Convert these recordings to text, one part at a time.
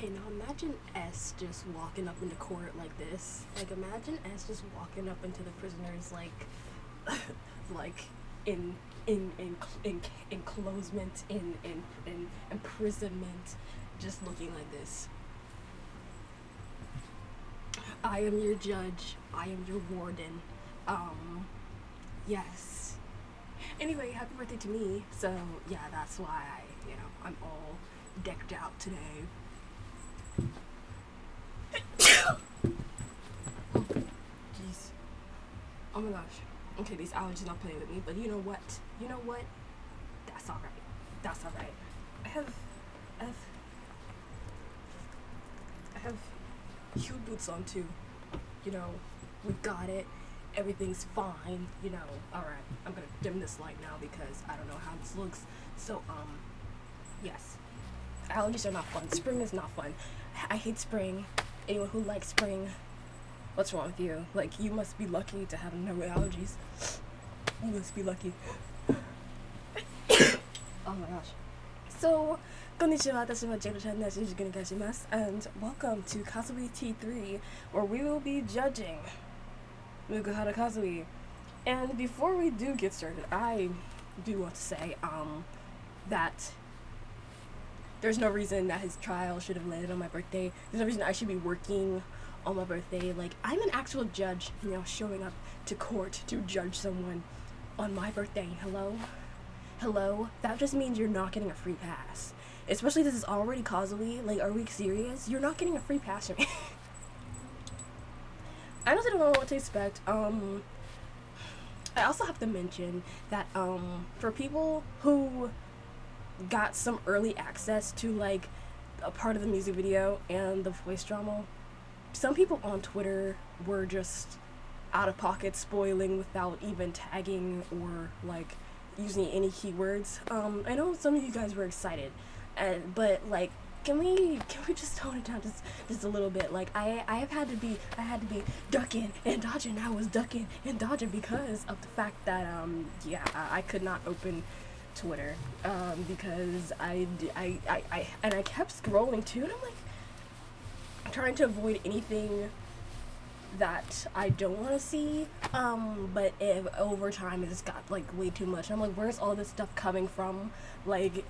Okay, now imagine S just walking up into court like this. Like, imagine S just walking up into the prisoners, like, like, in enclosement, in imprisonment, just looking like this. I am your judge. I am your warden. Yes. Anyway, happy birthday to me. So, yeah, that's why I'm all decked out today. Oh, jeez. Oh my gosh. Okay, these allergies not playing with me, but you know what? That's alright. That's alright. I have heel boots on too. We got it. Everything's fine. Alright. I'm gonna dim this light now because I don't know how this looks. So, yes. Allergies are not fun. Spring is not fun. I hate spring. Anyone who likes spring, what's wrong with you? Like, you must be lucky to have no allergies. You must be lucky. Oh my gosh. So, konnichiwa, watashi wa JeidoChannel.i gashimasu, and welcome to Kazui T3, where we will be judging Mukuhara Kazui. And before we do get started, I do want to say, that there's no reason that his trial should have landed on my birthday. There's no reason I should be working on my birthday. Like, I'm an actual judge, showing up to court to judge someone on my birthday. Hello? That just means you're not getting a free pass. Especially this is already Kazui. Like, are we serious? You're not getting a free pass from me. I honestly don't know what to expect. I also have to mention that, for people who got some early access to, like, a part of the music video and the voice drama, some people on Twitter were just out of pocket spoiling without even tagging or, like, using any keywords. I know some of you guys were excited, but, like, can we just tone it down just a little bit? Like, I had to be ducking and dodging. I was ducking and dodging because of the fact that I could not open Twitter because I kept scrolling too, and I'm like trying to avoid anything that I don't want to see, but over time it just got like way too much. I'm like, where's all this stuff coming from? Like,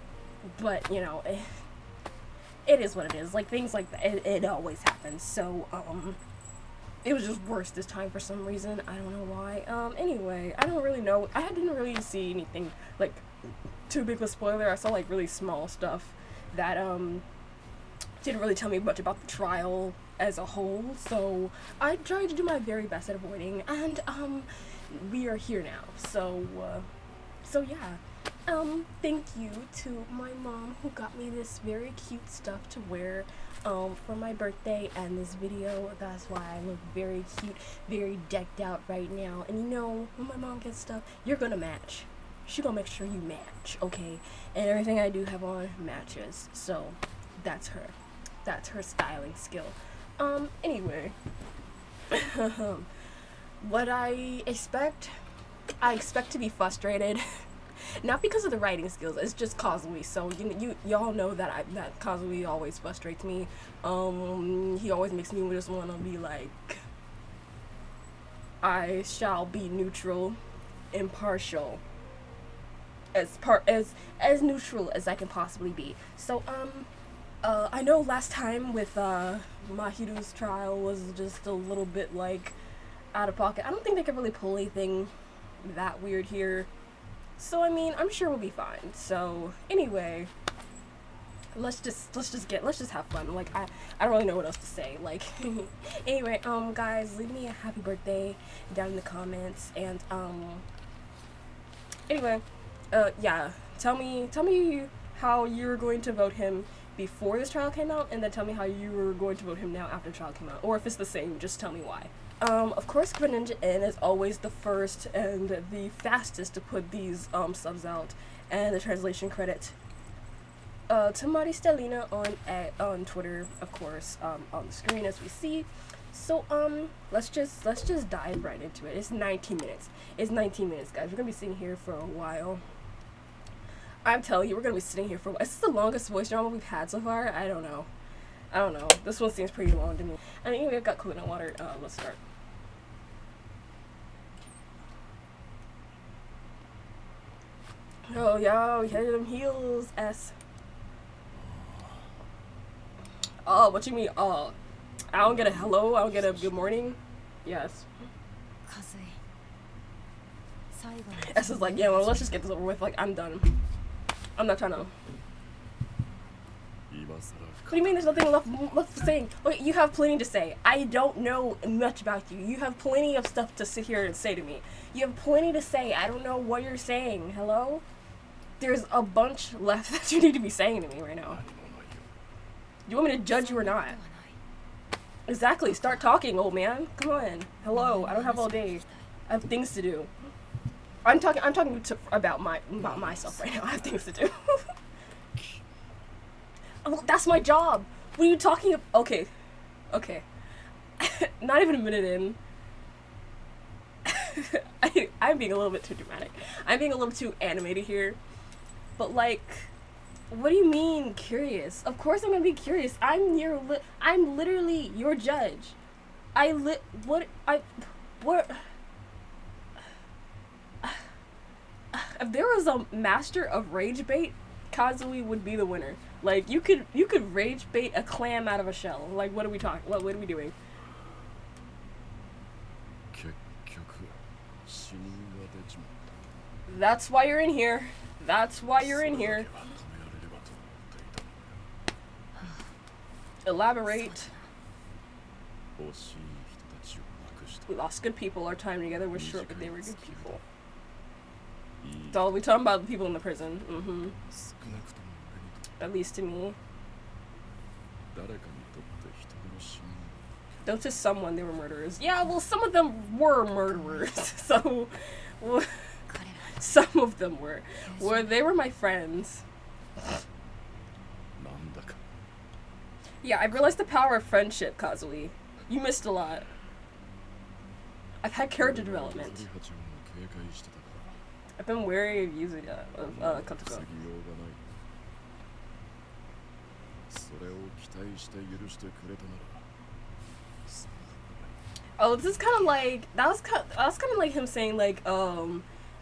but it is what it is. Like, things like that, it always happens. So it was just worse this time for some reason. I don't know why. Anyway, I don't really know. I didn't really see anything like too big of a spoiler. I saw like really small stuff that didn't really tell me much about the trial as a whole, so I tried to do my very best at avoiding, and we are here now, so yeah. Thank you to my mom who got me this very cute stuff to wear for my birthday and this video. That's why I look very cute, very decked out right now. And when my mom gets stuff, you're gonna match. She gonna make sure you match, okay? And everything I do have on matches, so that's her styling skill. Anyway, what I expect to be frustrated. Not because of the writing skills, it's just Kazui. So y'all know that Kazui always frustrates me. He always makes me just want to be like, I shall be neutral, impartial, as neutral as I can possibly be. So I know last time with Mahiru's trial was just a little bit like out of pocket. I don't think they could really pull anything that weird here. So I mean, I'm sure we'll be fine. So anyway, let's just have fun. Like, I don't really know what else to say. Like, anyway, guys, leave me a happy birthday down in the comments, and anyway, yeah, tell me how you're going to vote him before this trial came out, and then tell me how you were going to vote him now after the trial came out, or if it's the same, just tell me why. Of course, Greninja N is always the first and the fastest to put these subs out, and the translation credit to Maristelina on Twitter, of course, on the screen as we see. So let's just dive right into it. It's 19 minutes. It's 19 minutes, guys. We're gonna be sitting here for a while. I'm telling you, we're gonna be sitting here for a while. Is this the longest voice drama we've had so far? I don't know. I don't know. This one seems pretty long to me. And anyway, I've got coconut water. Let's start. Oh, yo, hit them heels, S. Oh, what you mean? Oh, I don't get a hello. I don't get a good morning. Yes. S is like, yeah, well, let's just get this over with. Like, I'm done. I'm not trying to. What do you mean there's nothing left to say? Look, you have plenty to say. I don't know much about you. You have plenty of stuff to sit here and say to me. You have plenty to say. I don't know what you're saying. Hello? There's a bunch left that you need to be saying to me right now. You want me to judge you or not? Exactly. Start talking, old man. Come on. Hello. I don't have all day. I have things to do. I'm talking about myself right now. I have things to do. Oh, that's my job. What are you talking about? Okay. Okay. Not even a minute in. I'm being a little bit too dramatic. I'm being a little too animated here. But like, what do you mean curious? Of course I'm gonna be curious. I'm literally your judge. If there was a master of rage bait, Kazui would be the winner. Like, you could rage bait a clam out of a shell. Like, what are we talking? What are we doing? That's why you're in here. That's why you're in here. Elaborate. We lost good people. Our time together was short, but they were good people. That's all we talking about, the people in the prison. Mm-hmm. At least to me. Though to someone they were murderers. Yeah, well, some of them were murderers. So, some of them were. They were my friends. Yeah, I realized the power of friendship, Kazui. You missed a lot. I've had character development. I've been wary of using Katsuko. Oh, this is kind of like that was kind of like him saying like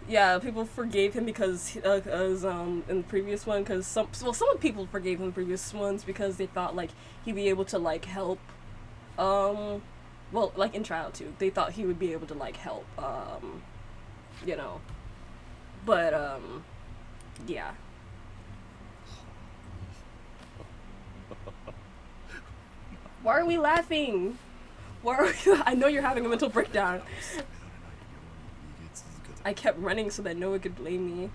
yeah, people forgave him because in the previous one because some people forgave him in the previous ones because they thought like he'd be able to like help well, like in trial 2 they thought he would be able to like help you know, but yeah. Why are we laughing? Why are we I know you're having a mental breakdown. I kept running so that no one could blame me.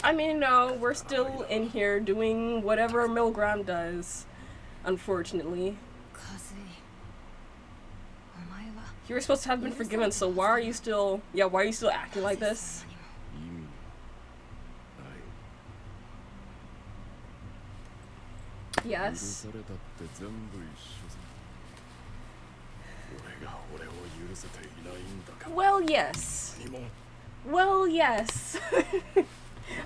I mean, no, we're still in here doing whatever Milgram does, unfortunately. You were supposed to have been forgiven, so why are you still acting like this? Yes. Well, yes. Well, yes.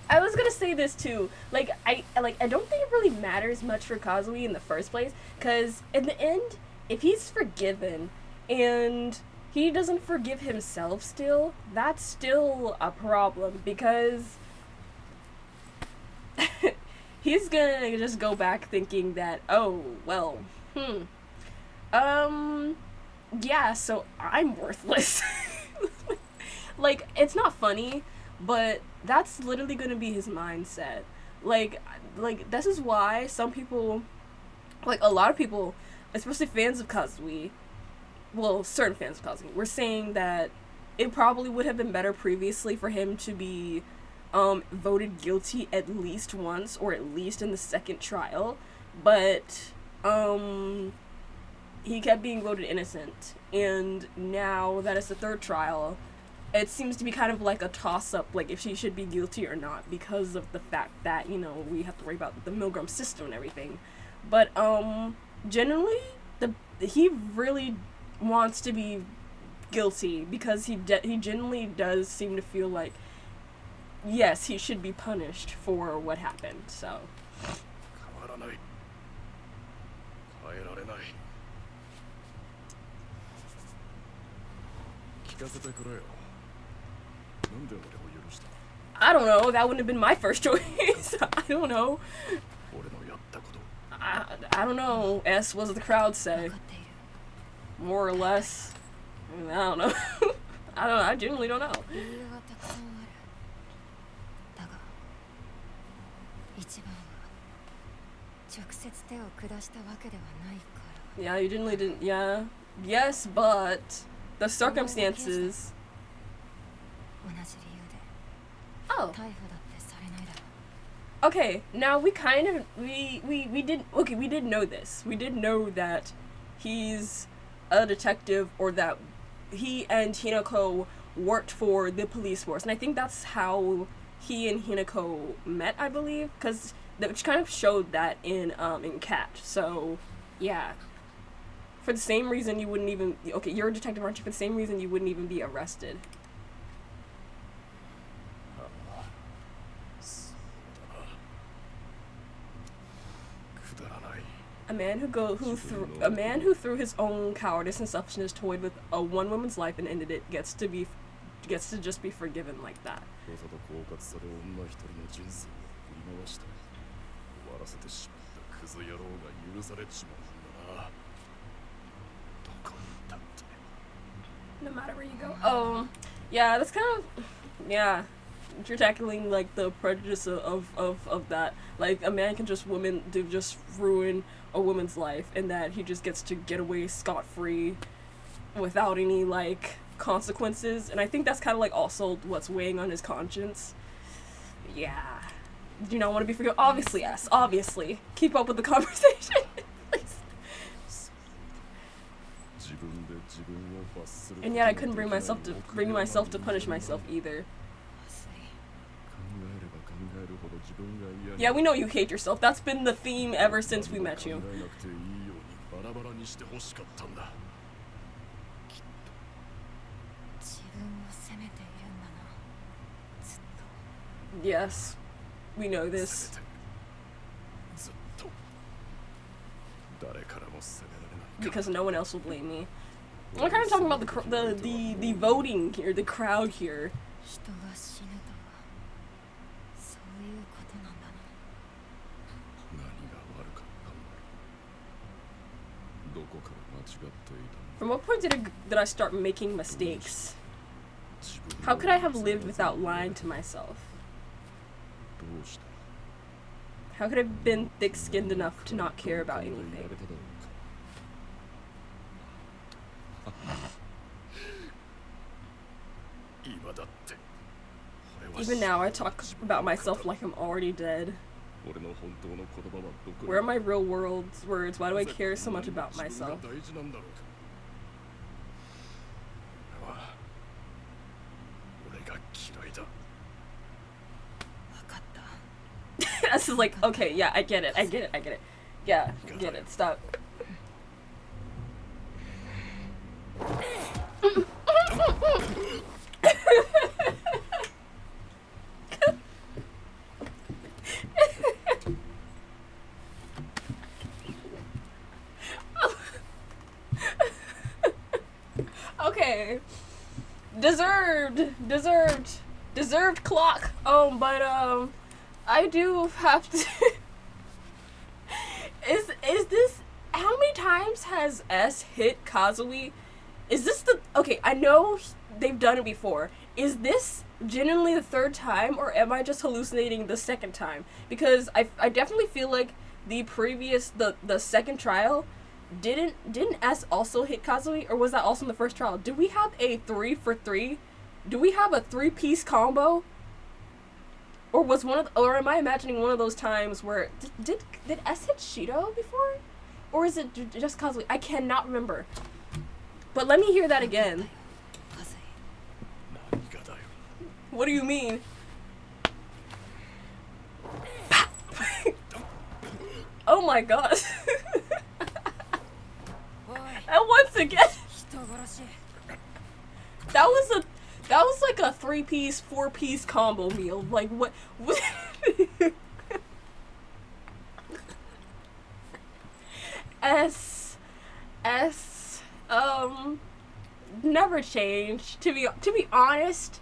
I was gonna say this too. Like, I don't think it really matters much for Kazui in the first place, because in the end, if he's forgiven and he doesn't forgive himself still, that's still a problem, because he's gonna just go back thinking that, oh, well, yeah, so I'm worthless. Like, it's not funny, but that's literally gonna be his mindset. Like, this is why some people, like, a lot of people, especially fans of Kazui, well, certain fans of Kazui, were saying that it probably would have been better previously for him to be voted guilty at least once, or at least in the second trial, but he kept being voted innocent, and now that it's the third trial, it seems to be kind of like a toss-up, like if she should be guilty or not, because of the fact that, you know, we have to worry about the Milgram system and everything. But generally, he really wants to be guilty, because he genuinely does seem to feel like yes, he should be punished for what happened. So. I don't know. That wouldn't have been my first choice. I don't know. I don't know. S, what does the crowd say? More or less. I don't know. I genuinely don't know. Yeah, you genuinely didn't. Yeah. Yes, but the circumstances. Oh. Okay, now we kind of we did know this. We did know that he's a detective, or that he and Hinako worked for the police force, and I think that's how he and Hinako met, I believe, because which kind of showed that in Cat. So yeah, for the same reason you wouldn't even, okay, you're a detective, aren't you? For the same reason you wouldn't even be arrested. A man who threw his own cowardice and selfishness toyed with a one woman's life and ended it gets to just be forgiven like that. No matter where you go. Oh, yeah, that's kind of, yeah. You're tackling like the prejudice of that. Like, a man can just ruin a woman's life, and that he just gets to get away scot-free without any like consequences. And I think that's kind of like also what's weighing on his conscience. Yeah. Do you not want to be forgiven? Obviously, yes. Obviously. Keep up with the conversation, please. And yet I couldn't bring myself to punish myself either. Yeah, we know you hate yourself. That's been the theme ever since we met you. Yes, we know this. Because no one else will blame me. I'm kind of talking about the voting here, the crowd here. From what point did I start making mistakes? How could I have lived without lying to myself? How could I have been thick-skinned enough to not care about anything? Even now, I talk about myself like I'm already dead. Where are my real words? Why do I care so much about myself? This is like, okay, yeah, I get it. Yeah, get it, stop. Okay. Deserved clock. But I do have to Is this, how many times has S hit Kazui? Is this okay, I know they've done it before. Is this genuinely the third time, or am I just hallucinating the second time? Because I definitely feel like the second trial, didn't S also hit Kazui, or was that also in the first trial? Did we have a 3-for-3? Do we have a 3-piece combo? Or or am I imagining one of those times where did S hit Shido before? Or is it just Kazui? I cannot remember. But let me hear that again. What do you mean? Oh my gosh. And once again, That was like a 3-piece, 4-piece combo meal. Like, what? S, never changed. To be honest,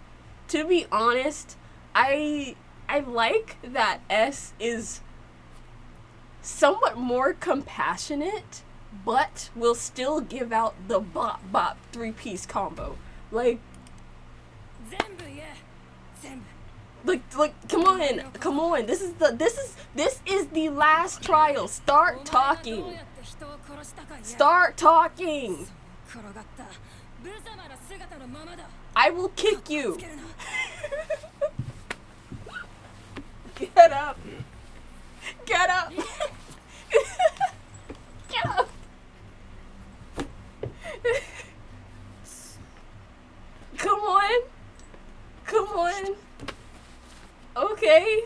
I like that S is somewhat more compassionate, but will still give out the bop 3-piece combo. Like, come on. This is the last trial. Start talking. I will kick you. Get up. Get up. Get up. Come on. Okay.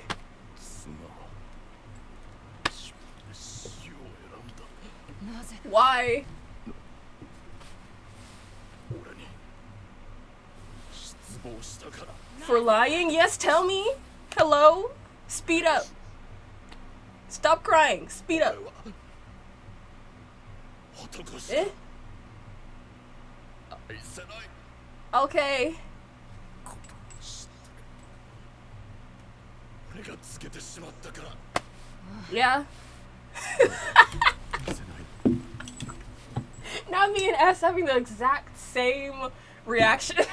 Why? For lying? Yes, tell me. Hello? Speed up. Stop crying. Speed up. Eh? Okay. Yeah. Now me and S having the exact same reaction.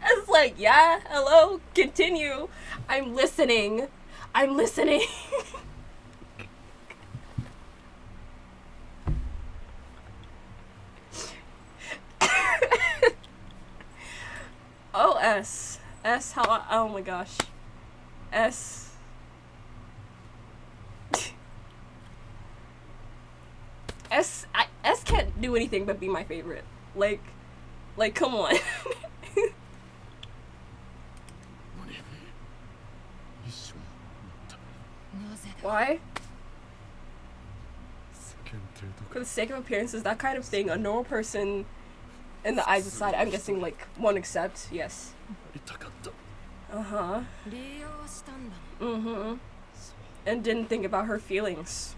It's like, yeah, hello, continue. I'm listening. Oh, S, how, oh my gosh. S. S can't do anything but be my favorite. Like, come on. Why? For the sake of appearances, that kind of thing, a normal person in the eyes of society, I'm guessing, like, won't accept, yes. Uh-huh. Mm-hmm. And didn't think about her feelings.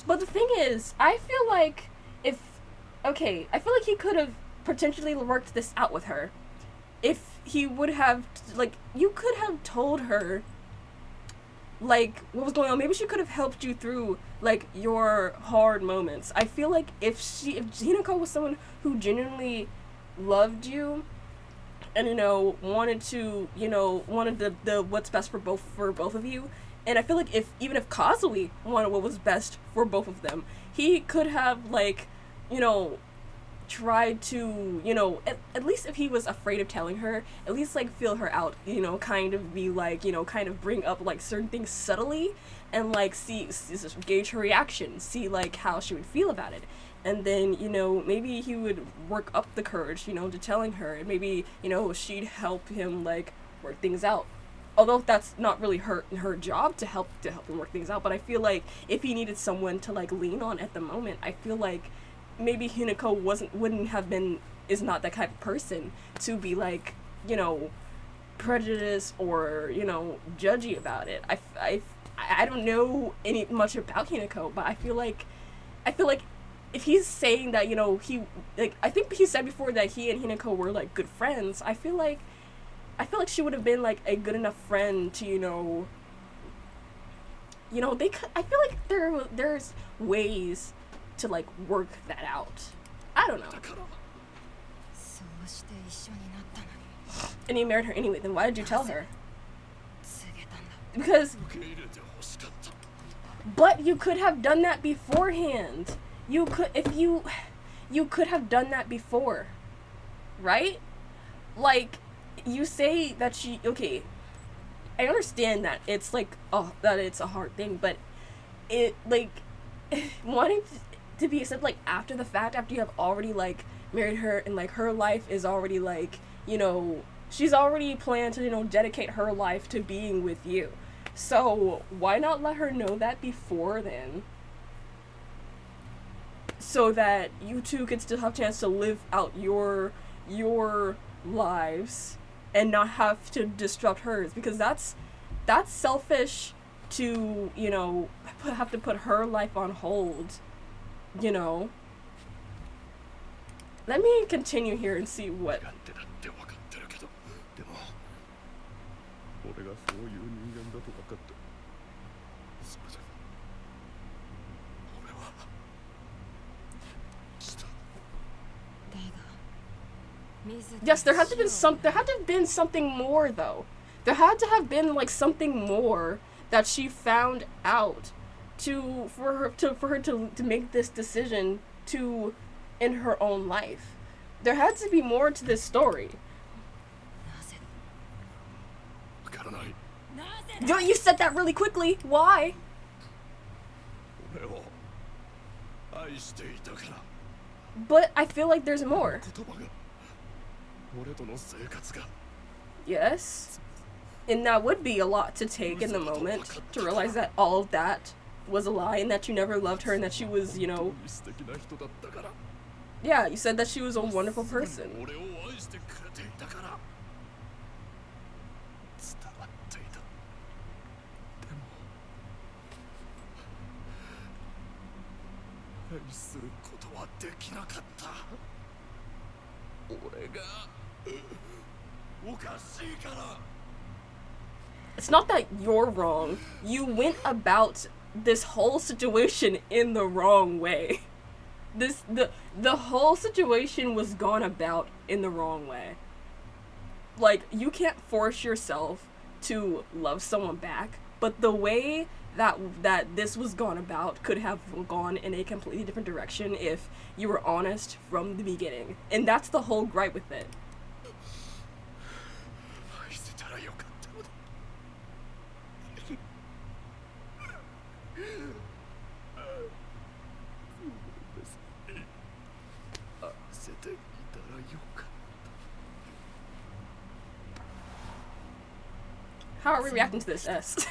But the thing is, I feel like I feel like he could have potentially worked this out with her. If he would have, like, you could have told her, like, what was going on. Maybe she could have helped you through, like, your hard moments. I feel like if Hinako was someone who genuinely loved you and, you know, wanted the what's best for both of you, and I feel like even if Kazui wanted what was best for both of them, he could have, like, you know, tried to, you know, at least if he was afraid of telling her, at least, like, feel her out, you know, kind of be like, you know, kind of bring up, like, certain things subtly and, like, gauge her reaction, see, like, how she would feel about it. And then, you know, maybe he would work up the courage, you know, to telling her, and maybe, you know, she'd help him, like, work things out. Although that's not really her job to help him work things out, but I feel like if he needed someone to, like, lean on at the moment, I feel like maybe Hinako is not that type of person to be, like, you know, prejudiced or, you know, judgy about it. I don't know much about Hinako, but I feel like if he's saying that, you know, I think he said before that he and Hinako were, like, good friends. I feel like she would have been, like, a good enough friend to, you know, I feel like there's ways to, like, work that out. I don't know. And he married her anyway, then why did you tell her? Because, but you could have done that beforehand. You could have done that before, right? Like, you say that okay, I understand that it's, like, that it's a hard thing, but it, like, wanting to be accepted, like, after the fact, after you have already, like, married her, and, like, her life is already, like, you know, she's already planned to, you know, dedicate her life to being with you. So why not let her know that before then? so that you two can still have a chance to live out your lives and not have to disrupt hers, because that's selfish to, you know, have to put her life on hold, you know. Let me continue here and see what. Yes, there had to have been something more though. There had to have been like something more that she found out for her to make this decision to in her own life. There had to be more to this story. You said that really quickly. Why? But I feel like there's more. Yes. And that would be a lot to take in the moment, to realize that all of that was a lie and that you never loved her and that she was, you know... Yeah, you said that she was a wonderful person. It's not that you're wrong. You went about this whole situation in the wrong way. The whole situation was gone about in the wrong way. Like, you can't force yourself to love someone back, but the way that this was gone about could have gone in a completely different direction if you were honest from the beginning. And that's the whole gripe with it. How are we reacting to this, S?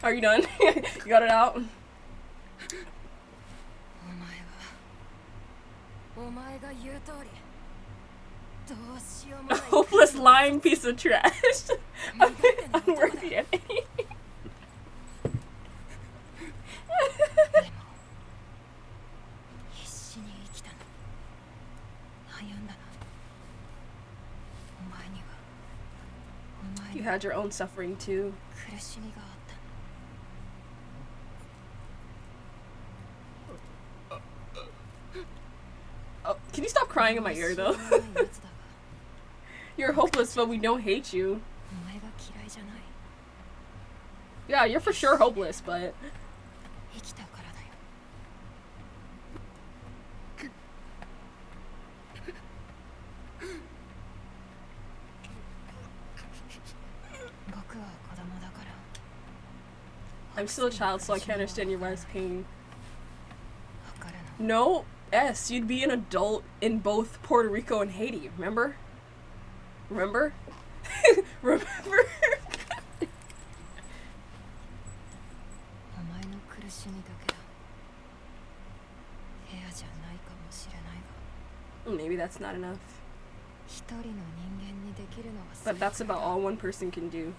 Are you done? You got it out? A hopeless lying piece of trash. Unworthy of any. You had your own suffering too. Oh, can you stop crying in my ear though? You're hopeless, but we don't hate you. Yeah, you're for sure hopeless, but... I'm still a child, so I can't understand your wife's pain. No, S, you'd be an adult in both Puerto Rico and Haiti, remember? Remember? Remember? Maybe that's not enough. But that's about all one person can do.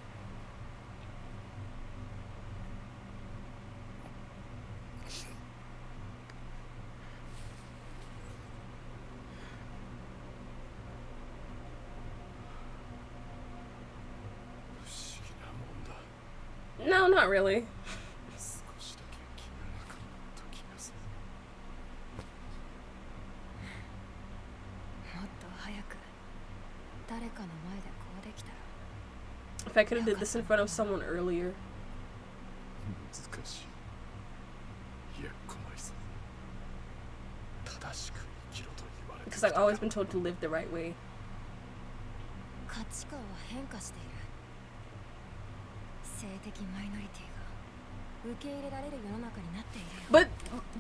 No, not really. If I could have did this in front of someone earlier. Because I've always been told to live the right way.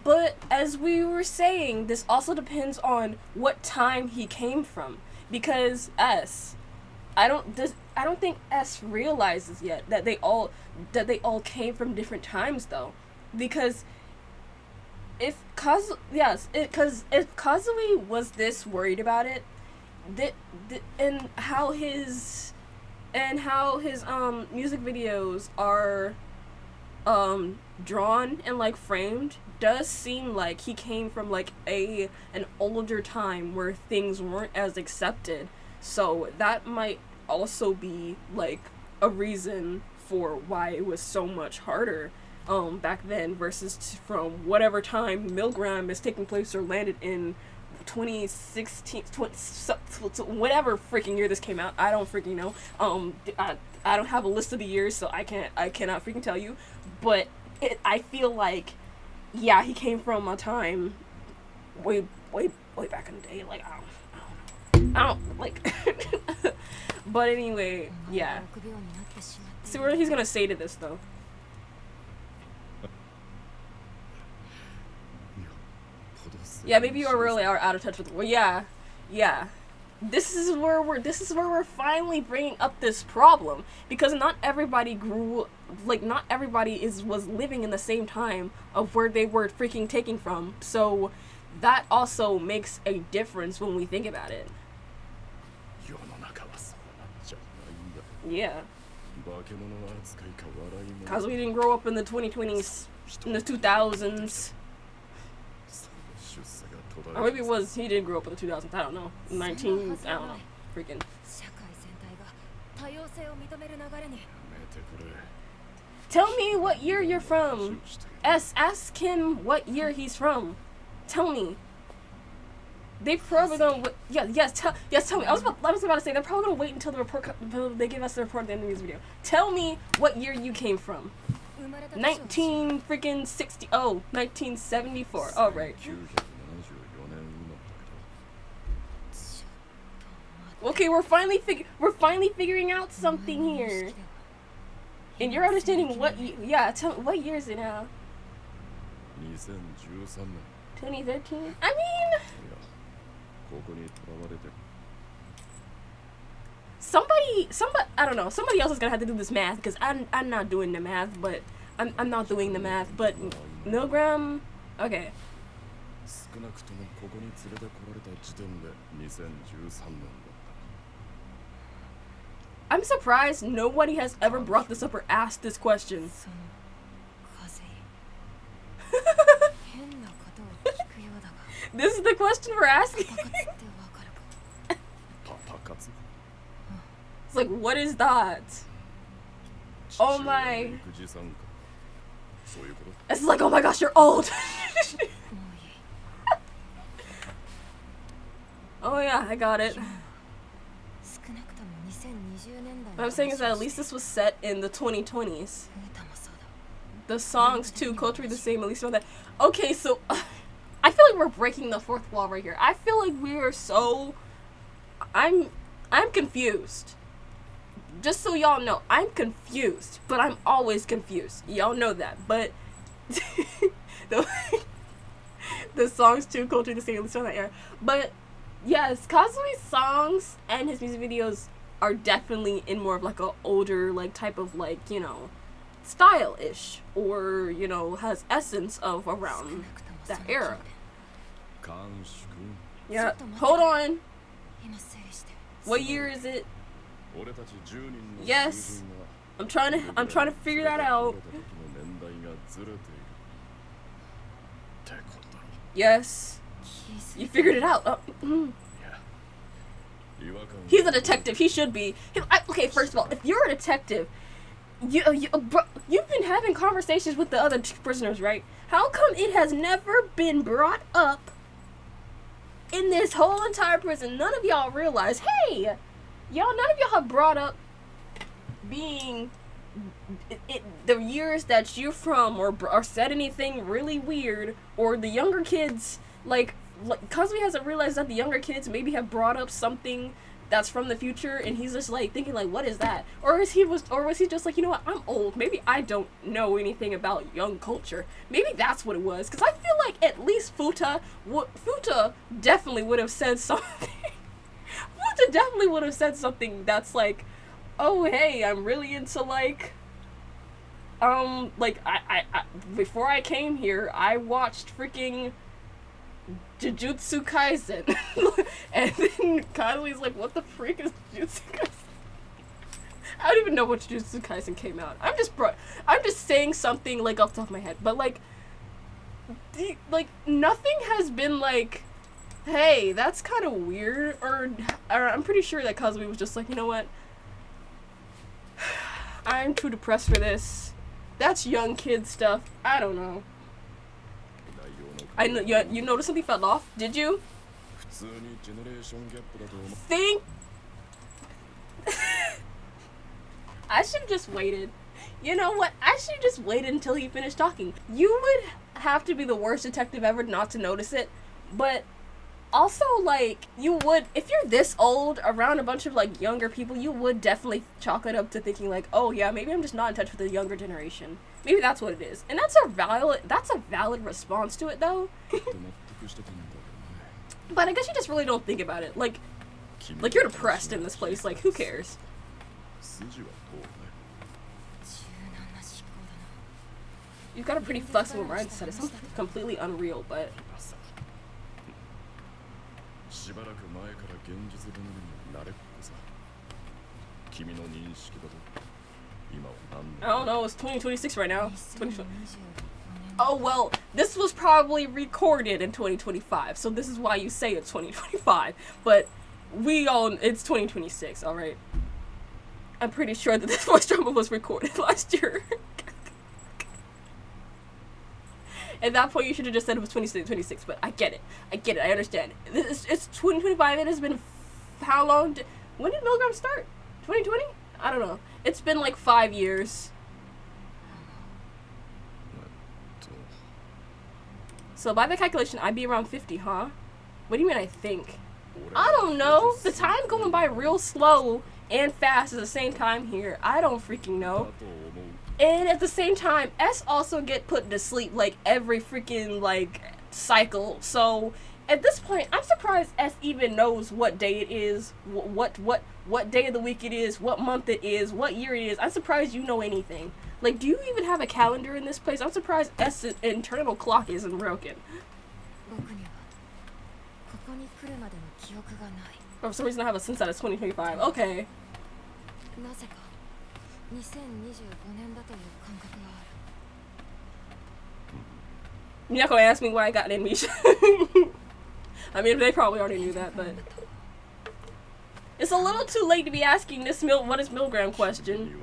But as we were saying, this also depends on what time he came from. Because I don't think S realizes yet that they all came from different times though. Because because if Kazui was this worried about it, and how his music videos are drawn and like framed, does seem like he came from like an older time where things weren't as accepted. So that might also be like a reason for why it was so much harder back then versus from whatever time Milgram is taking place or landed in 2016, whatever freaking year this came out. I don't freaking know. I don't have a list of the years, so I cannot freaking tell you. But I feel like, yeah, he came from a time way back in the day. Like I don't like. But anyway, yeah. See what he's gonna say to this though. Yeah, maybe you really are out of touch with. Well, yeah. This is where we're finally bringing up this problem, because not everybody was living in the same time of where they were freaking taking from. So that also makes a difference when we think about it. Yeah. Cause we didn't grow up in the 2020s, in the 2000s. Or maybe it was, he did grow up in the 2000s, I don't know. 19, I don't know. Freaking. Tell me what year you're from. Ask him what year he's from. Tell me. They probably gonna tell me. I was about to say they're probably gonna wait until the report they give us the report at the end of this video. Tell me what year you came from. 1974. Oh right. Okay, we're finally figuring out something here. And you're understanding what tell me, what year is it now? 2013? I mean, somebody I don't know, somebody else is gonna have to do this math, because I'm not doing the math, but I'm not doing the math, but Milgram, okay. I'm surprised nobody has ever brought this up or asked this question. This is the question we're asking. It's like, what is that? Oh my. It's like, oh my gosh, you're old. Oh yeah, I got it. What I'm saying is that at least this was set in the 2020s. The songs too, culturally the same, at least on that. Okay, so I feel like we're breaking the fourth wall right here. I feel like we are so I'm confused. Just so y'all know, I'm confused, but I'm always confused. Y'all know that, but the songs too, culturally the same, at least on that era. But yes, Kazui's songs and his music videos are definitely in more of like a older like type of like, you know, style-ish, or, you know, has essence of around that era. Yeah, hold on. What year is it? Yes. I'm trying to figure that out. Yes. You figured it out. He's a detective. He should be. Okay, first of all, if you're a detective, you've been having conversations with the other prisoners, right? How come it has never been brought up in this whole entire prison? None of y'all realize, hey, none of y'all have brought up being the years that you're from, or said anything really weird, or the younger kids, like Kazui hasn't realized that the younger kids maybe have brought up something that's from the future, and he's just like thinking like, what is that? Or was he just like, you know what, I'm old, maybe I don't know anything about young culture. Maybe that's what it was, because I feel like at least Futa definitely would have said something. Futa definitely would have said something that's like, oh hey, I'm really into like like, I before I came here, I watched freaking Jujutsu Kaisen. And then Kazui's like, what the freak is Jujutsu Kaisen? I don't even know what Jujutsu Kaisen came out. I'm just saying something, like, off the top of my head. But, like, nothing has been like, hey, that's kind of weird. Or I'm pretty sure that Kazui was just like, you know what? I'm too depressed for this. That's young kid stuff. I don't know. I know you noticed something fell off. Did you? Think. I should have just waited. You know what? I should have just waited until he finished talking. You would have to be the worst detective ever not to notice it, but also, like, you would, if you're this old around a bunch of, like, younger people, you would definitely chalk it up to thinking, like, oh yeah, maybe I'm just not in touch with the younger generation. Maybe that's what it is. And that's a valid response to it, though. But I guess you just really don't think about it. Like you're depressed in this place, like, who cares? You've got a pretty flexible mindset. It sounds completely unreal, but... I don't know, it's 2026 right now. Oh, well, this was probably recorded in 2025, so this is why you say it's 2025. But it's 2026, alright? I'm pretty sure that this voice drama was recorded last year. At that point, you should have just said it was 2026, but I get it. I understand. It's 2025. It has been how long? When did Milgram start? 2020? I don't know. It's been like 5 years. So by the calculation, I'd be around 50, huh? What do you mean I think? I don't know. The time going by real slow and fast at the same time here. I don't freaking know. And at the same time, S also get put to sleep like every freaking like cycle. So at this point, I'm surprised S even knows what day it is, what day of the week it is, what month it is, what year it is. I'm surprised you know anything. Like, do you even have a calendar in this place? I'm surprised S's internal clock isn't broken. For some reason, I have a sense that it's 2025. Okay. Hinako asked me why I got amnesia. I mean, they probably already knew that, but it's a little too late to be asking this what is Milgram question.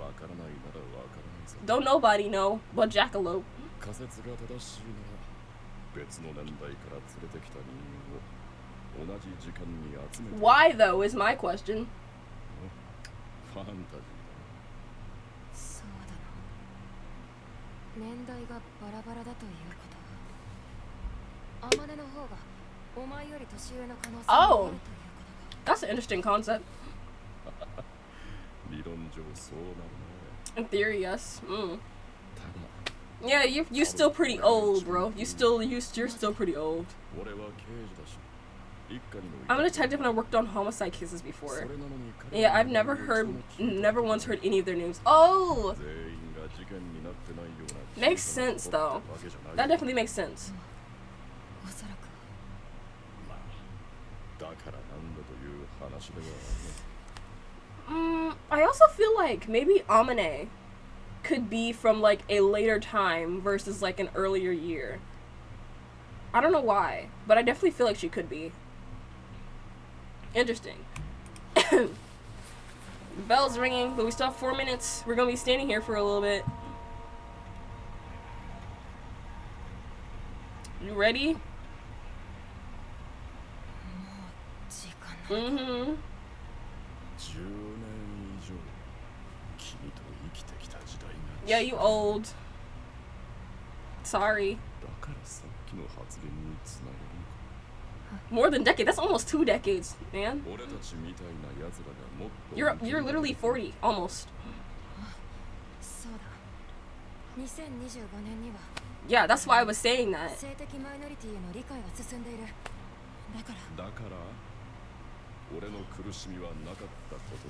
Don't nobody know but Jackalope. Why though is my question. Oh, that's an interesting concept. In theory, yes. Yeah, you're still pretty old, bro. You're still pretty old. I'm a detective and I worked on homicide cases before. Yeah, I've never once heard any of their names. Oh! Makes sense, though. That definitely makes sense. I also feel like maybe Amane could be from like a later time versus like an earlier year. I don't know why, but I definitely feel like she could be. Interesting. The bell's ringing, but we still have 4 minutes. We're gonna be standing here for a little bit. You ready? Mm-hmm. Yeah, you old. Sorry. More than a decade. That's almost 2 decades, man. You're literally 40, almost. Yeah, that's why I was saying that.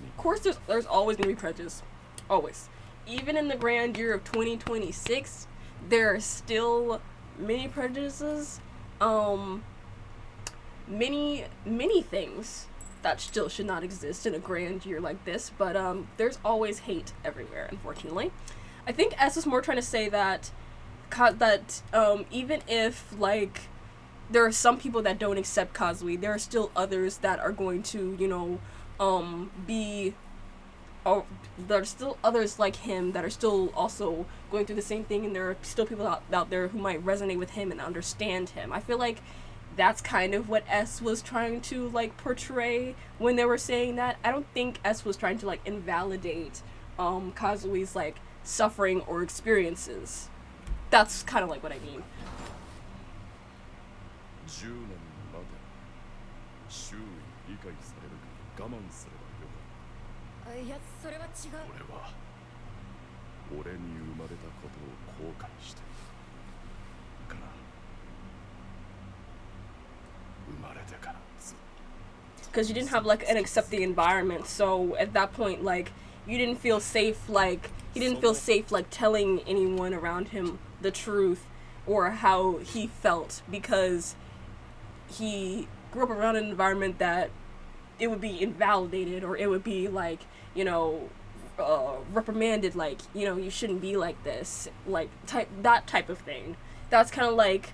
Of course, there's always gonna be prejudice. Always. even in the grand year of 2026, there are still many prejudices, many things that still should not exist in a grand year like this, but there's always hate everywhere, unfortunately. I think S is more trying to say that even if, like, there are some people that don't accept Kazui, there are still others that are going to, you know, there are still others like him that are still also going through the same thing, and there are still people out there who might resonate with him and understand him. I feel like that's kind of what S was trying to, like, portray when they were saying that. I don't think S was trying to, like, invalidate Kazui's, like, suffering or experiences. That's kind of like what I mean. 10年まで周囲理解されるから我慢すればよかった。いや、それは違う。俺は俺に生まれたことを後悔してるから生まれてからずっと。Because you didn't have, like, an accepting environment, so at that point, like, you didn't feel safe, like, he didn't feel safe, like, telling anyone around him the truth or how he felt, because he grew up around an environment that it would be invalidated, or it would be, like, you know, reprimanded, like, you know, you shouldn't be like this, like, that type of thing. That's kind of like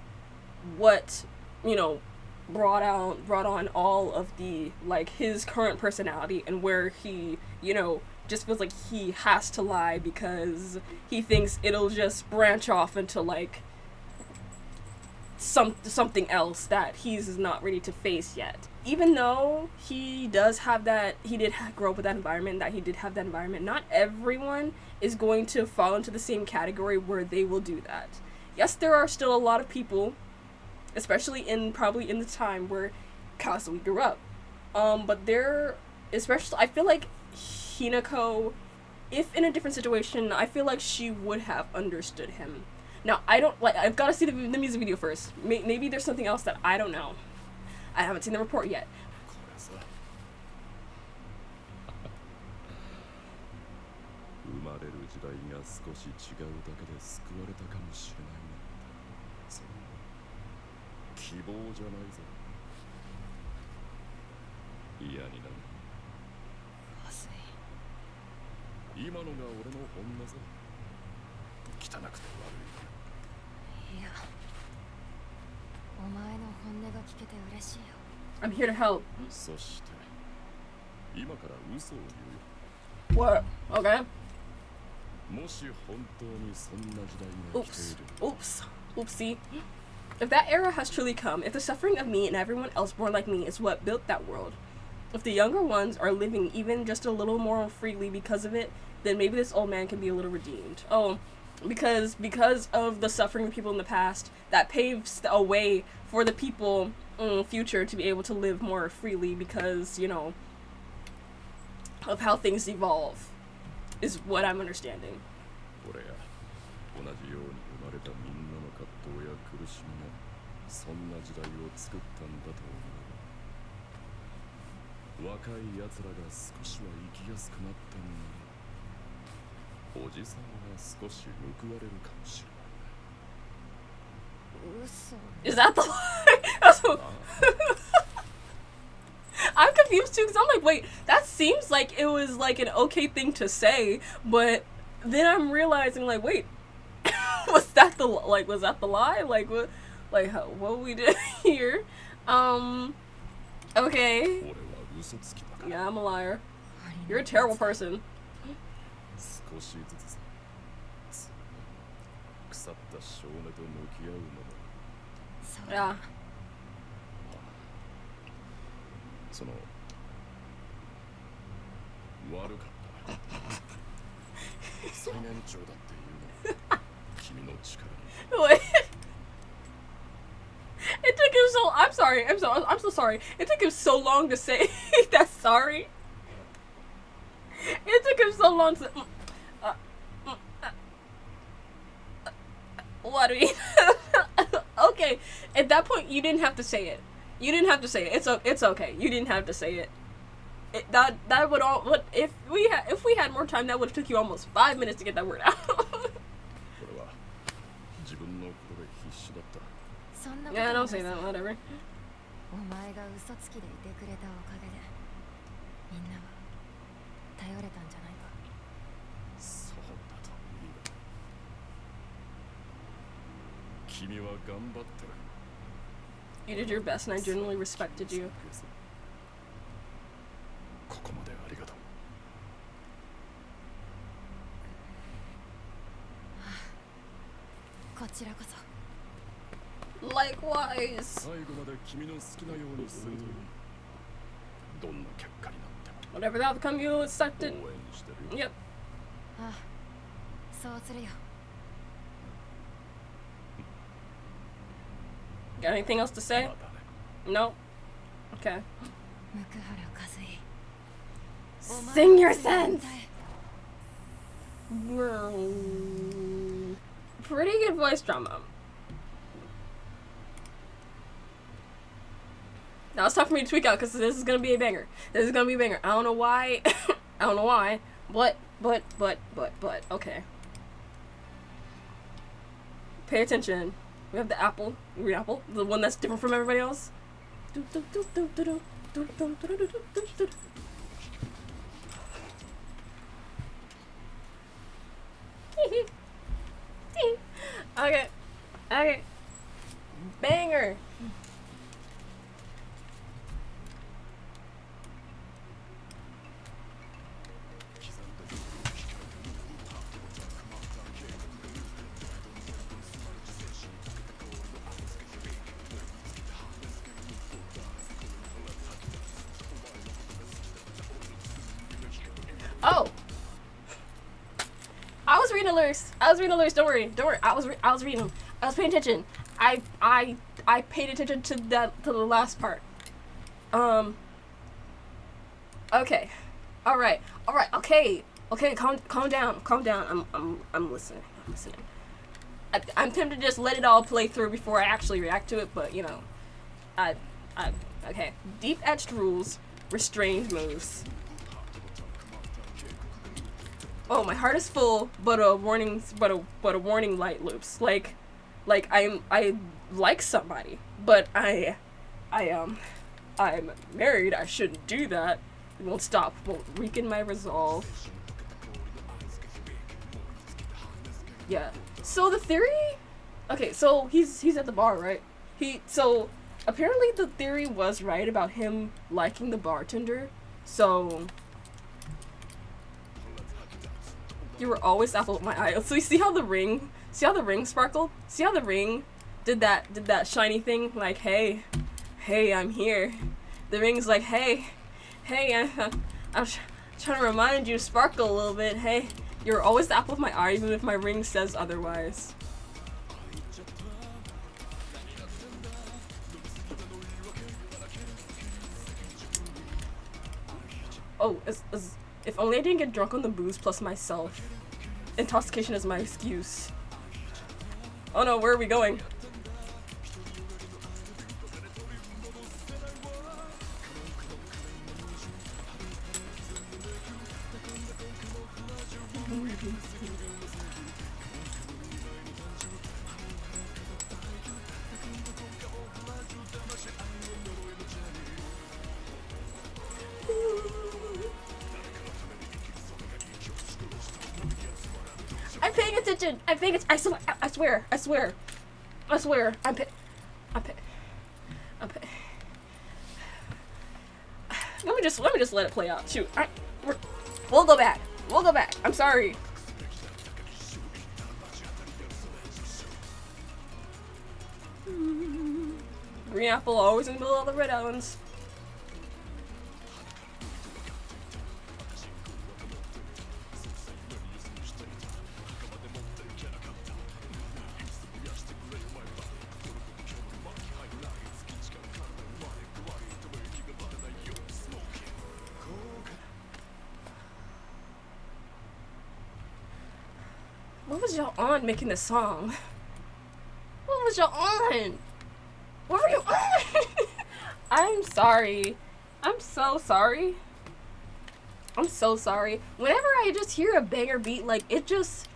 what, you know, brought on all of the, like, his current personality, and where he, you know, just feels like he has to lie because he thinks it'll just branch off into, like, something else that he's not ready to face yet. Even though he does have that, he did grow up with that environment, that he did have that environment, not everyone is going to fall into the same category where they will do that. Yes, there are still a lot of people, especially probably in the time where Kazui grew up, but there, especially, I feel like Hinako, if in a different situation, I feel like she would have understood him. Now, I don't, like, I've got to see the music video first. Maybe there's something else that I don't know. I haven't seen the report yet. 生まれる時代が少し違うだけで救われたかもしれないなんて、それも希望じゃないぞ。嫌になる。今のが俺の本音さ。汚くて悪い。いや、お前の本音が聞けて嬉しいよ。I'm here to help. そして、今から嘘を言うよ。What? Okay. もし本当にそんな時代が来ている。Oopsie. If that era has truly come, if the suffering of me and everyone else born like me is what built that world, if the younger ones are living even just a little more freely because of it, then maybe this old man can be a little redeemed. Oh, because of the suffering of people in the past, that paves a way for the people in the future to be able to live more freely because, you know, of how things evolve, is what I'm understanding. 俺や同じように生まれたみんなの葛藤や苦しみがそんな時代を作ったんだと思う。若い奴らが少しは生きやすくなったんならおじさんは少し報われるかもしれない。嘘。Is that the lie? I'm confused too, because I'm like, wait, that seems like it was like an okay thing to say, but then I'm realizing, like, wait, was that the lie? Like, what we did here? Okay. Yeah, I'm a liar. You're a terrible person. 少しずつ腐った少年と向き合うのだ。Yeah. その悪かった。最年長だっていうの君の力に。Wait. It took him so. I'm sorry. I'm so sorry. It took him so long to say that sorry. It took him so long to. What do you? Okay. At that point, you didn't have to say it. You didn't have to say it. It's okay. You didn't have to say it. That would all. What if we had more time? That would have took you almost 5 minutes to get that word out. Yeah, don't say that. Whatever. You did your best, and I genuinely respected you. Likewise. Whatever the outcome you accepted. Yep. Got anything else to say? No? Okay. Sing your sense! Pretty good voice drama. Now it's time for me to tweak out because this is gonna be a banger. This is gonna be a banger. I don't know why. I don't know why. But, okay. Pay attention. We have the apple. Green apple. The one that's different from everybody else. Okay. Okay. Banger. Oh. I was reading the lyrics. Don't worry. I was reading them. I was paying attention. I paid attention to the last part. Okay. All right. Okay. Calm down. I'm listening. I'm tempted to just let it all play through before I actually react to it, but you know, okay. Deep etched rules, restrained moves. Oh, my heart is full, but a warning light loops. Like I like somebody, but I'm married. I shouldn't do that. It won't weaken my resolve. Yeah. So the theory. Okay, so he's at the bar, right? So apparently the theory was right about him liking the bartender. So. You were always apple of my eye. So you see how the ring sparkled? See how the ring did that shiny thing? Like, hey, I'm here. The ring's like, hey, I'm trying to remind you to sparkle a little bit. Hey, you're always the apple of my eye, even if my ring says otherwise. Oh, if only I didn't get drunk on the booze plus myself. Intoxication is my excuse. Oh no, where are we going? I'm paying attention. I swear. I'm pay. Let me just let it play out. Shoot. We'll go back. I'm sorry. Green apple always in the middle of the red islands. What was y'all on making this song? What was y'all on? What were you on? I'm sorry. I'm so sorry. I'm so sorry. Whenever I just hear a banger beat, like, it just,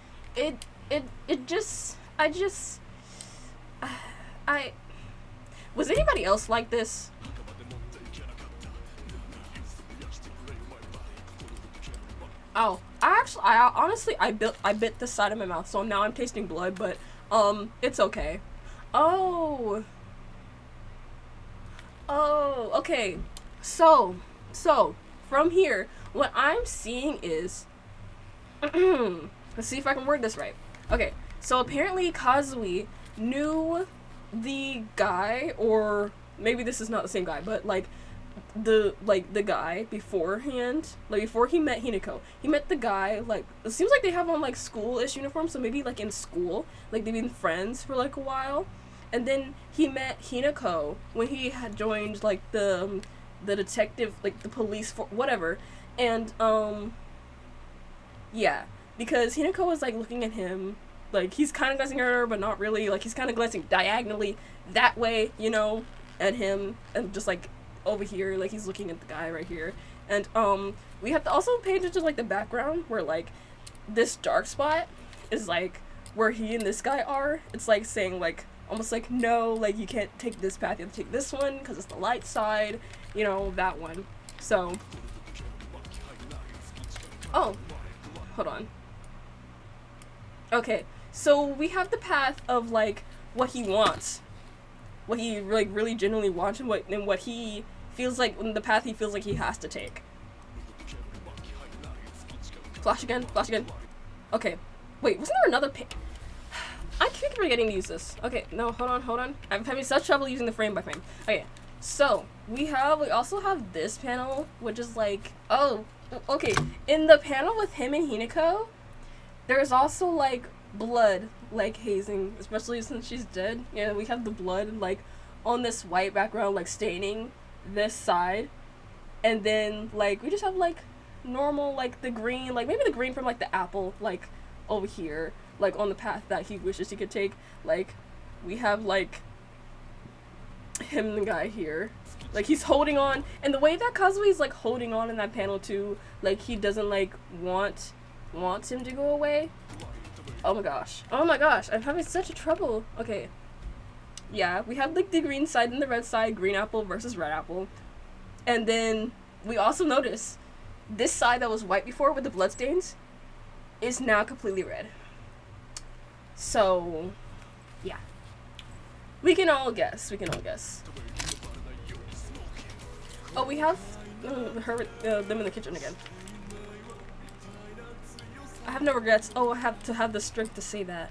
I, was anybody else like this? Oh, I honestly, I bit the side of my mouth, so now I'm tasting blood, but, it's okay. Oh, okay. So, from here, what I'm seeing is, let's see if I can word this right. Okay, so apparently Kazui knew the guy, or maybe this is not the same guy, but like the guy beforehand, like before he met Hinako, he met the guy, like, it seems like they have on like school-ish uniforms, so maybe like in school, like they've been friends for like a while, and then he met Hinako when he had joined like the detective, like the police, for whatever, and yeah, because Hinako was like looking at him, like he's kind of glancing at her, but not really, like he's kind of glancing diagonally that way, you know, at him, and just like over here, like he's looking at the guy right here, and we have to also pay attention to like the background where like this dark spot is like where he and this guy are. It's like saying like almost like, no, like you can't take this path, you have to take this one because it's the light side, you know, that one. So, oh, hold on. Okay, so we have the path of like what he wants, what he like really genuinely wants, and what he feels like, the path he feels like he has to take. Flash again, flash again. Okay, wait, wasn't there another I keep forgetting to use this. Okay, no, hold on. I'm having such trouble using the frame by frame. Okay, so we also have this panel, which is like, oh, okay. In the panel with him and Hinako, there's also like blood, like hazing, especially since she's dead. Yeah, we have the blood like on this white background, like staining this side, and then like we just have like normal, like the green, like maybe the green from like the apple, like over here, like on the path that he wishes he could take. Like we have like him and the guy here, like he's holding on, and the way that Kazui's like holding on in that panel too, like he doesn't like wants him to go away. Oh my gosh, I'm having such a trouble. Okay, yeah, we have like the green side and the red side, green apple versus red apple, and then we also notice this side that was white before with the bloodstains is now completely red. So, yeah. We can all guess. Oh, we have them in the kitchen again. I have no regrets. Oh, I have to have the strength to say that.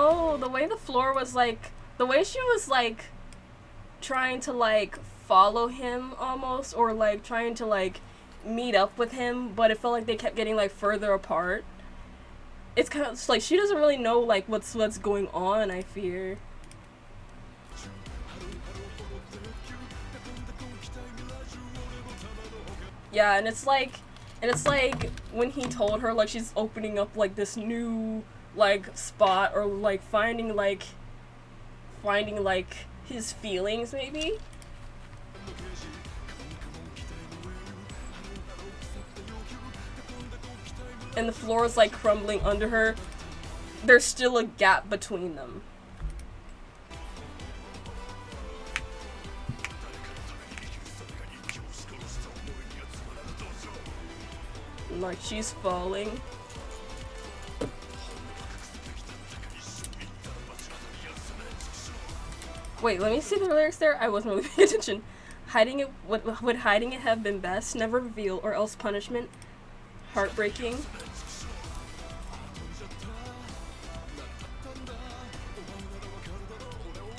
Oh, the way the floor was like, the way she was like trying to like follow him almost, or like trying to like meet up with him, but it felt like they kept getting like further apart. It's kind of like she doesn't really know like what's going on, I fear. Yeah, and it's like when he told her like she's opening up like this new like spot, or like finding like his feelings maybe. And the floor is like crumbling under her. There's still a gap between them. Like she's falling. Wait, let me see the lyrics there. I wasn't really paying attention. Hiding it, would hiding it have been best? Never reveal, or else punishment. Heartbreaking.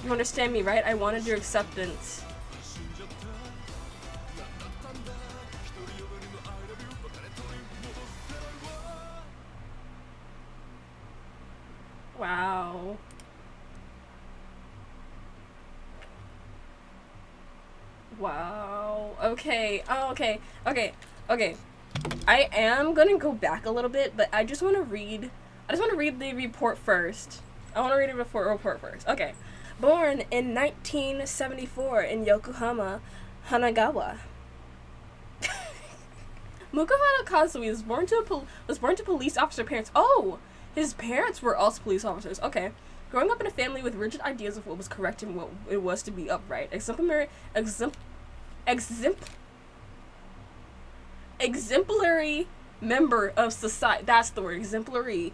You understand me, right? I wanted your acceptance. Wow. Okay. Oh, okay. Okay. Okay. I am gonna go back a little bit, but I just want to read. I just want to read the report first. I want to read the report first. Okay. Born in 1974 in Yokohama, Hanagawa. Mukahara Kazui was born to police officer parents. Oh, his parents were also police officers. Okay. Growing up in a family with rigid ideas of what was correct and what it was to be upright, exemplary member of society. That's the word. Exemplary.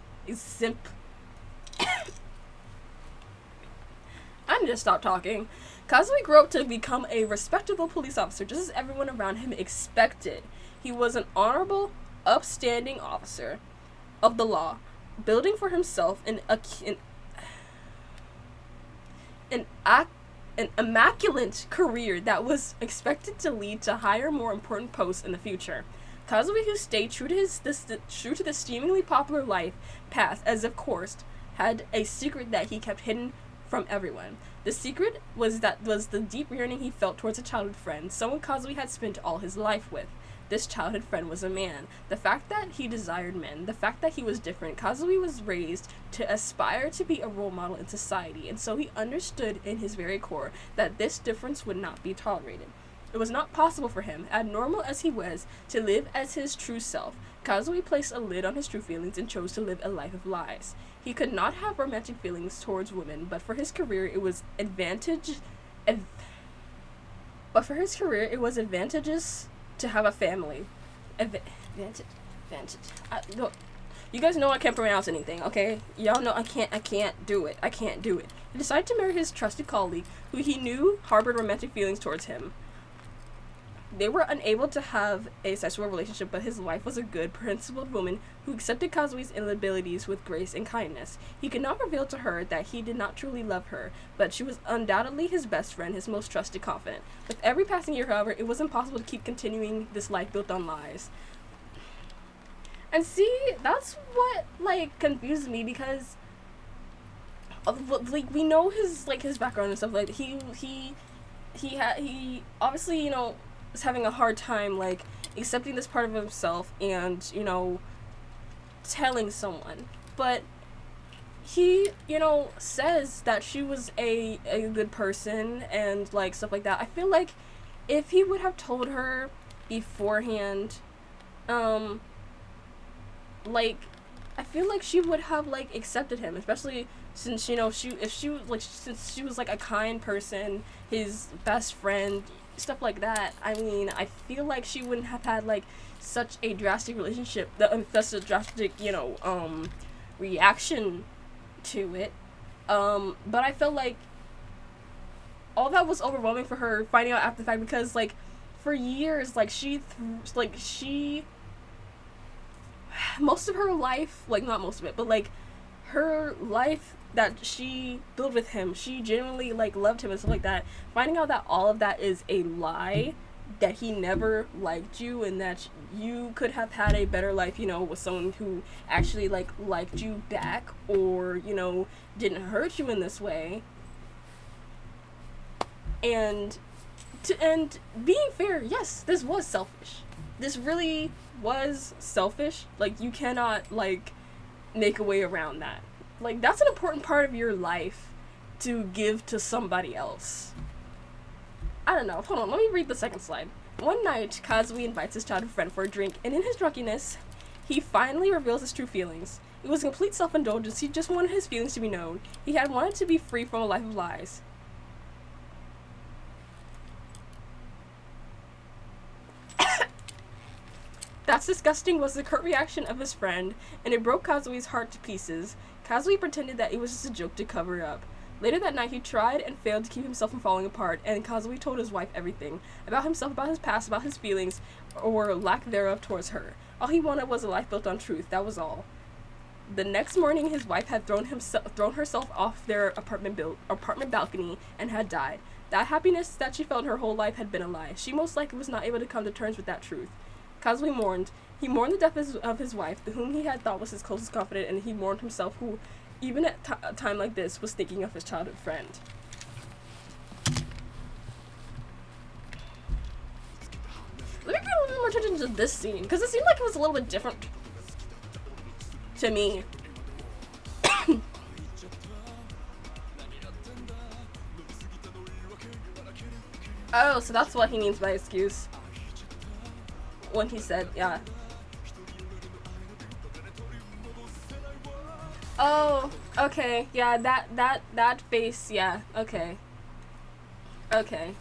I need to stop talking. Kazui grew up to become a respectable police officer, just as everyone around him expected. He was an honorable, upstanding officer of the law, building for himself an immaculate career that was expected to lead to higher, more important posts in the future. Kazui, who stayed true to the seemingly popular life path, as of course, had a secret that he kept hidden from everyone. The secret was the deep yearning he felt towards a childhood friend, someone Kazui had spent all his life with. This childhood friend was a man. The fact that he desired men, the fact that he was different, Kazui was raised to aspire to be a role model in society, and so he understood in his very core that this difference would not be tolerated. It was not possible for him, abnormal as he was, to live as his true self. Kazui placed a lid on his true feelings and chose to live a life of lies. He could not have romantic feelings towards women, but for his career it was advantageous to have a family. Advantage. Look, you guys know I can't pronounce anything, okay? Y'all know I can't do it. He decided to marry his trusted colleague, who he knew harbored romantic feelings towards him. They were unable to have a sexual relationship, but his wife was a good, principled woman who accepted Kazui's inabilities with grace and kindness. He could not reveal to her that he did not truly love her, but she was undoubtedly his best friend, his most trusted confidant. With every passing year, however, it was impossible to keep continuing this life built on lies. And see, that's what, like, confused me, because, like, we know his background and stuff. Like, he obviously, you know, was having a hard time, like, accepting this part of himself and, you know, telling someone. But he, you know, says that she was a good person and, like, stuff like that. I feel like if he would have told her beforehand, like, I feel like she would have, like, accepted him, especially since, you know, since she was, like, a kind person, his best friend, stuff like that. I mean, I feel like she wouldn't have had, like, such a drastic relationship, such a drastic, you know, reaction to it. But I felt like all that was overwhelming for her finding out after the fact, because, like, for years, like, most of her life, like, not most of it, but, like, her life that she built with him, she genuinely, like, loved him and stuff like that. Finding out that all of that is a lie, that he never liked you, and that you could have had a better life, you know, with someone who actually, like, liked you back, or, you know, didn't hurt you in this way. And being fair, yes, this was selfish. This really was selfish. Like, you cannot, like, make a way around that. Like, that's an important part of your life to give to somebody else. I don't know. Hold on, let me read the second slide. One night, Kazui invites his childhood friend for a drink, and in his drunkenness, he finally reveals his true feelings. It was complete self-indulgence. He just wanted his feelings to be known. He had wanted to be free from a life of lies. That's disgusting was the curt reaction of his friend, and it broke Kazui's heart to pieces. Kazui pretended that it was just a joke to cover it up. Later that night, he tried and failed to keep himself from falling apart, and Kazui told his wife everything. About himself, about his past, about his feelings, or lack thereof towards her. All he wanted was a life built on truth, that was all. The next morning, his wife had thrown herself off their apartment balcony and had died. That happiness that she felt her whole life had been a lie. She most likely was not able to come to terms with that truth. Kazui mourned. He mourned the death of his wife, whom he had thought was his closest confidant, and he mourned himself, who, even at a time like this, was thinking of his childhood friend. Let me pay a little more attention to this scene, because it seemed like it was a little bit different to me. Oh, so that's what he means by excuse. When he said, yeah. Oh, okay, yeah, that face, yeah, okay. Okay.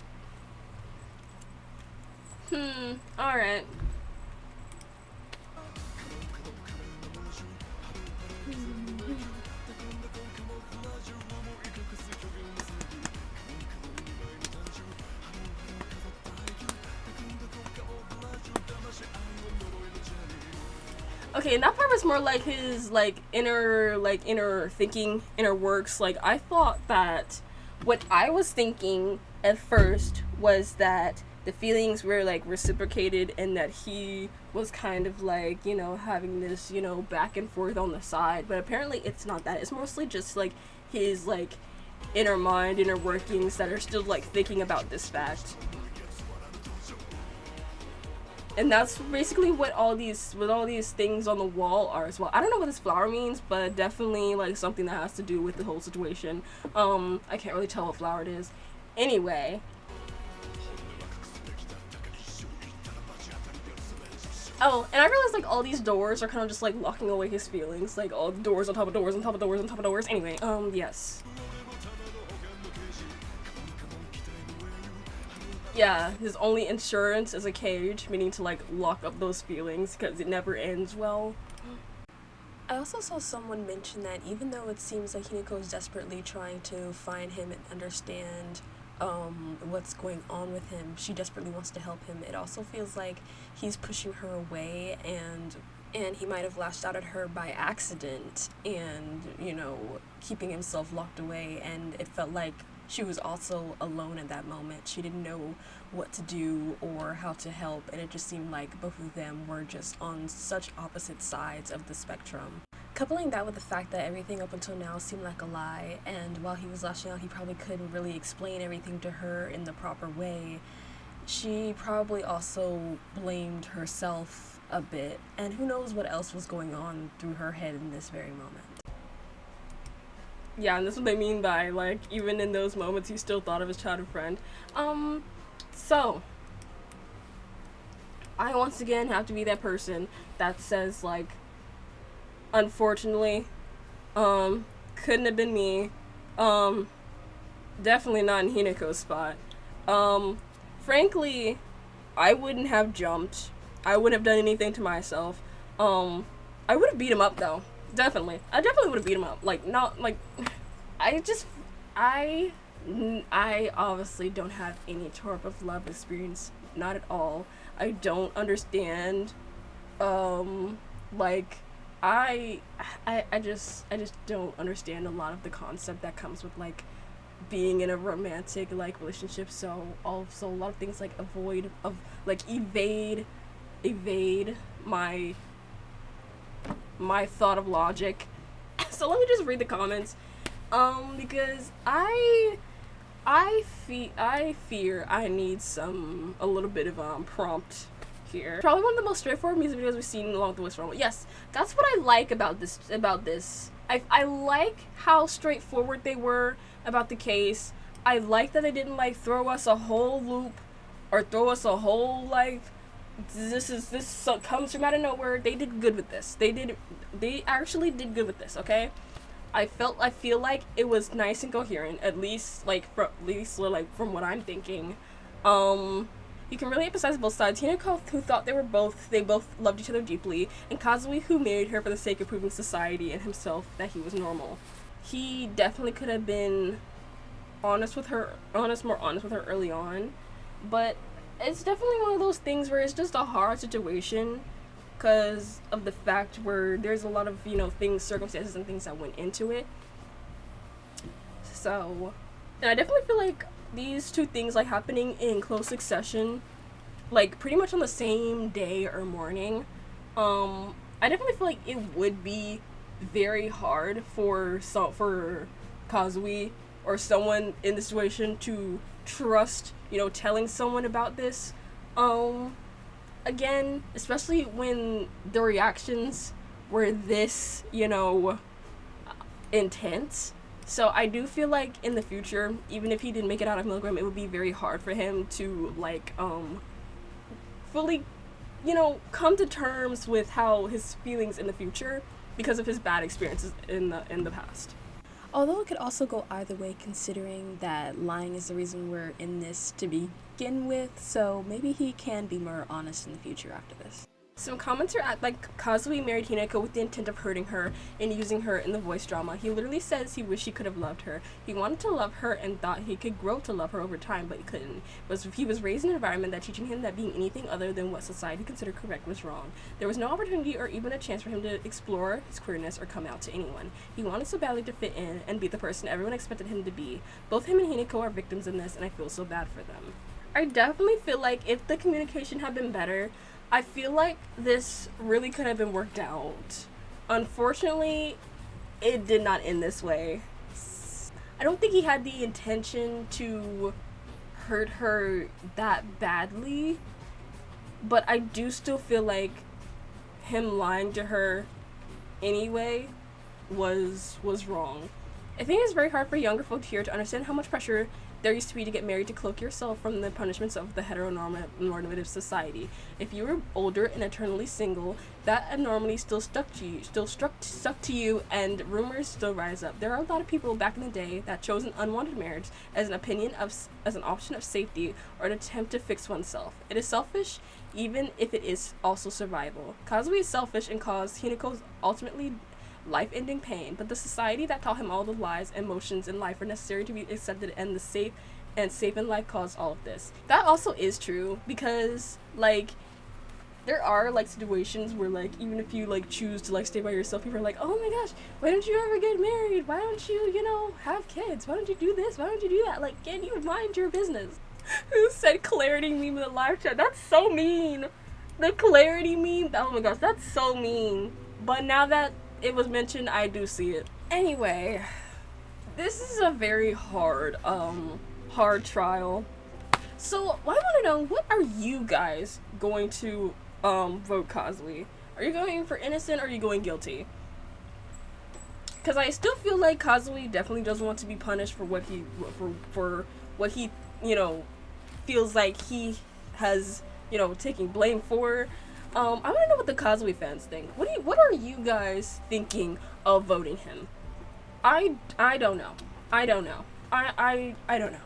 Alright. Okay, and that part was more like his inner thinking, inner works. Like, I thought that what I was thinking at first was that the feelings were like reciprocated and that he was kind of like, you know, having this, you know, back and forth on the side. But apparently it's not that. It's mostly just like his like inner mind, inner workings that are still like thinking about this fact. And that's basically what all these things on the wall are as well. I don't know what this flower means, but definitely like something that has to do with the whole situation. I can't really tell what flower it is. Anyway. Oh, and I realized like all these doors are kind of just like locking away his feelings. Like all the doors on top of doors on top of doors on top of doors. Anyway, yes. Yeah, his only insurance is a cage, meaning to like lock up those feelings because it never ends well. I also saw someone mention that even though it seems like Hinako is desperately trying to find him and understand what's going on with him, she desperately wants to help him. It also feels like he's pushing her away and he might have lashed out at her by accident and, you know, keeping himself locked away, and it felt like she was also alone in that moment. She didn't know what to do or how to help, and it just seemed like both of them were just on such opposite sides of the spectrum. Coupling that with the fact that everything up until now seemed like a lie, and while he was lashing out, he probably couldn't really explain everything to her in the proper way, she probably also blamed herself a bit, and who knows what else was going on through her head in this very moment. Yeah, and that's what they mean by, like, even in those moments, he still thought of his childhood friend. So, I once again have to be that person that says, like, unfortunately, couldn't have been me. Definitely not in Hinako's spot. Frankly, I wouldn't have jumped. I wouldn't have done anything to myself. I would have beat him up, though. Definitely. I definitely would have beat him up. Like, not, like, I obviously don't have any type of love experience. Not at all. I don't understand, like, I just don't understand a lot of the concept that comes with, like, being in a romantic, like, relationship. So, also, a lot of things, like, evade my thought of logic. So let me just read the comments, because I fear I need a little bit of prompt here. Probably one of the most straightforward music videos we've seen along the way from. Yes, that's what I like about this. I like how straightforward they were about the case. I like that they didn't like throw us a whole loop or throw us a whole like this comes from out of nowhere. They did good with this. They actually did good with this, okay? I feel like it was nice and coherent, at least from what I'm thinking. You can really emphasize both sides. Hinako, who thought they both loved each other deeply, and Kazui, who married her for the sake of proving society and himself that he was normal. He definitely could have been more honest with her early on, but it's definitely one of those things where it's just a hard situation because of the fact where there's a lot of, you know, circumstances and things that went into it. So, and I definitely feel like these two things, like, happening in close succession, like, pretty much on the same day or morning, I definitely feel like it would be very hard for Kazui or someone in this situation to trust, you know, telling someone about this. again, especially when the reactions were this, you know, intense. So I do feel like in the future, even if he didn't make it out of Milgram, it would be very hard for him to like fully, you know, come to terms with how his feelings in the future because of his bad experiences in the past. Although it could also go either way, considering that lying is the reason we're in this to begin with, so maybe he can be more honest in the future after this. Some comments are like Kazui married Hinako with the intent of hurting her and using her in the voice drama. He literally says he wished he could have loved her. He wanted to love her and thought he could grow to love her over time, but he couldn't. He was raised in an environment that teaching him that being anything other than what society considered correct was wrong. There was no opportunity or even a chance for him to explore his queerness or come out to anyone. He wanted so badly to fit in and be the person everyone expected him to be. Both him and Hinako are victims in this, and I feel so bad for them. I definitely feel like if the communication had been better, I feel like this really could have been worked out. Unfortunately, it did not end this way. I don't think he had the intention to hurt her that badly, but I do still feel like him lying to her anyway was wrong. I think it's very hard for younger folk here to understand how much pressure there used to be to get married to cloak yourself from the punishments of the heteronormative society. If you were older and eternally single, that abnormality still stuck to you, and rumors still rise up. There are a lot of people back in the day that chose an unwanted marriage as an option of safety or an attempt to fix oneself. It is selfish, even if it is also survival. Kazui is selfish and caused Hinako's ultimately life-ending pain, but the society that taught him all the lies and emotions in life are necessary to be accepted, and the safe in life caused all of this. That also is true, because like there are like situations where like even if you like choose to like stay by yourself, people are like, oh my gosh, why don't you ever get married? Why don't you, you know, have kids? Why don't you do this? Why don't you do that? Like, can you mind your business? Who said clarity meme in the live chat? That's so mean. The clarity meme, oh my gosh, that's so mean. But now that it was mentioned, I do see it. Anyway, this is a very hard trial. So I want to know, what are you guys going to vote Kazui? Are you going for innocent or are you going guilty? Because I still feel like Kazui definitely doesn't want to be punished for what he you know, feels like he has, you know, taking blame for. I want to know what the Kazui fans think. What are you guys thinking of voting him? I don't know. I don't know. I don't know.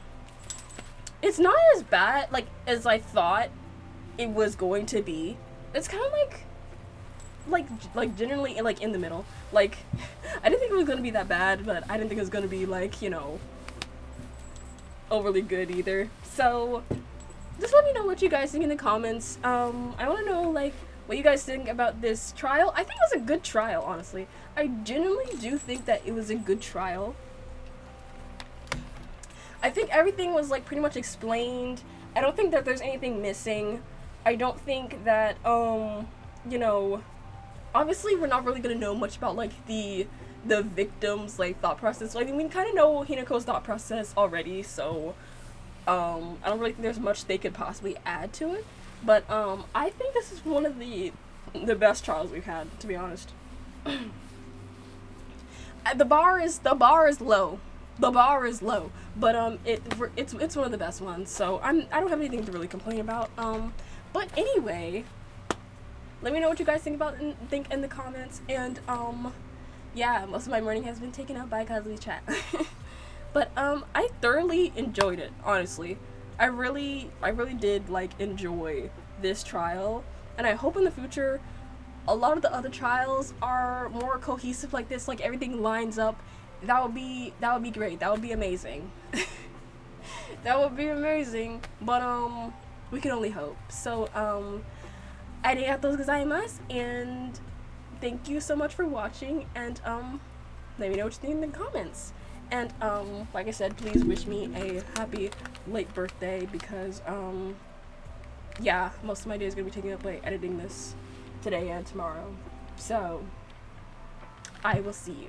It's not as bad like as I thought it was going to be. It's kind of like generally like in the middle. Like I didn't think it was going to be that bad, but I didn't think it was going to be like, you know, overly good either. So just let me know what you guys think in the comments. I want to know, like, what you guys think about this trial. I think it was a good trial, honestly. I genuinely do think that it was a good trial. I think everything was, like, pretty much explained. I don't think that there's anything missing. I don't think that, you know, obviously we're not really gonna know much about, like, the victim's, like, thought process. So, I mean, we kind of know Hinako's thought process already, so I don't really think there's much they could possibly add to it, but I think this is one of the best trials we've had, to be honest. The bar is low. The bar is low, but it's one of the best ones. So I don't have anything to really complain about. But anyway, let me know what you guys think in the comments, and yeah, most of my morning has been taken up by Kazui's chat. But I thoroughly enjoyed it, honestly. I really did like enjoy this trial, and I hope in the future a lot of the other trials are more cohesive like this, like everything lines up. That would be great. That would be amazing. That would be amazing. But we can only hope. So arigatou gozaimasu, and thank you so much for watching, and let me know what you think in the comments. And like I said, please wish me a happy late birthday, because yeah, most of my day is gonna be taken up by editing this today and tomorrow. So I will see you.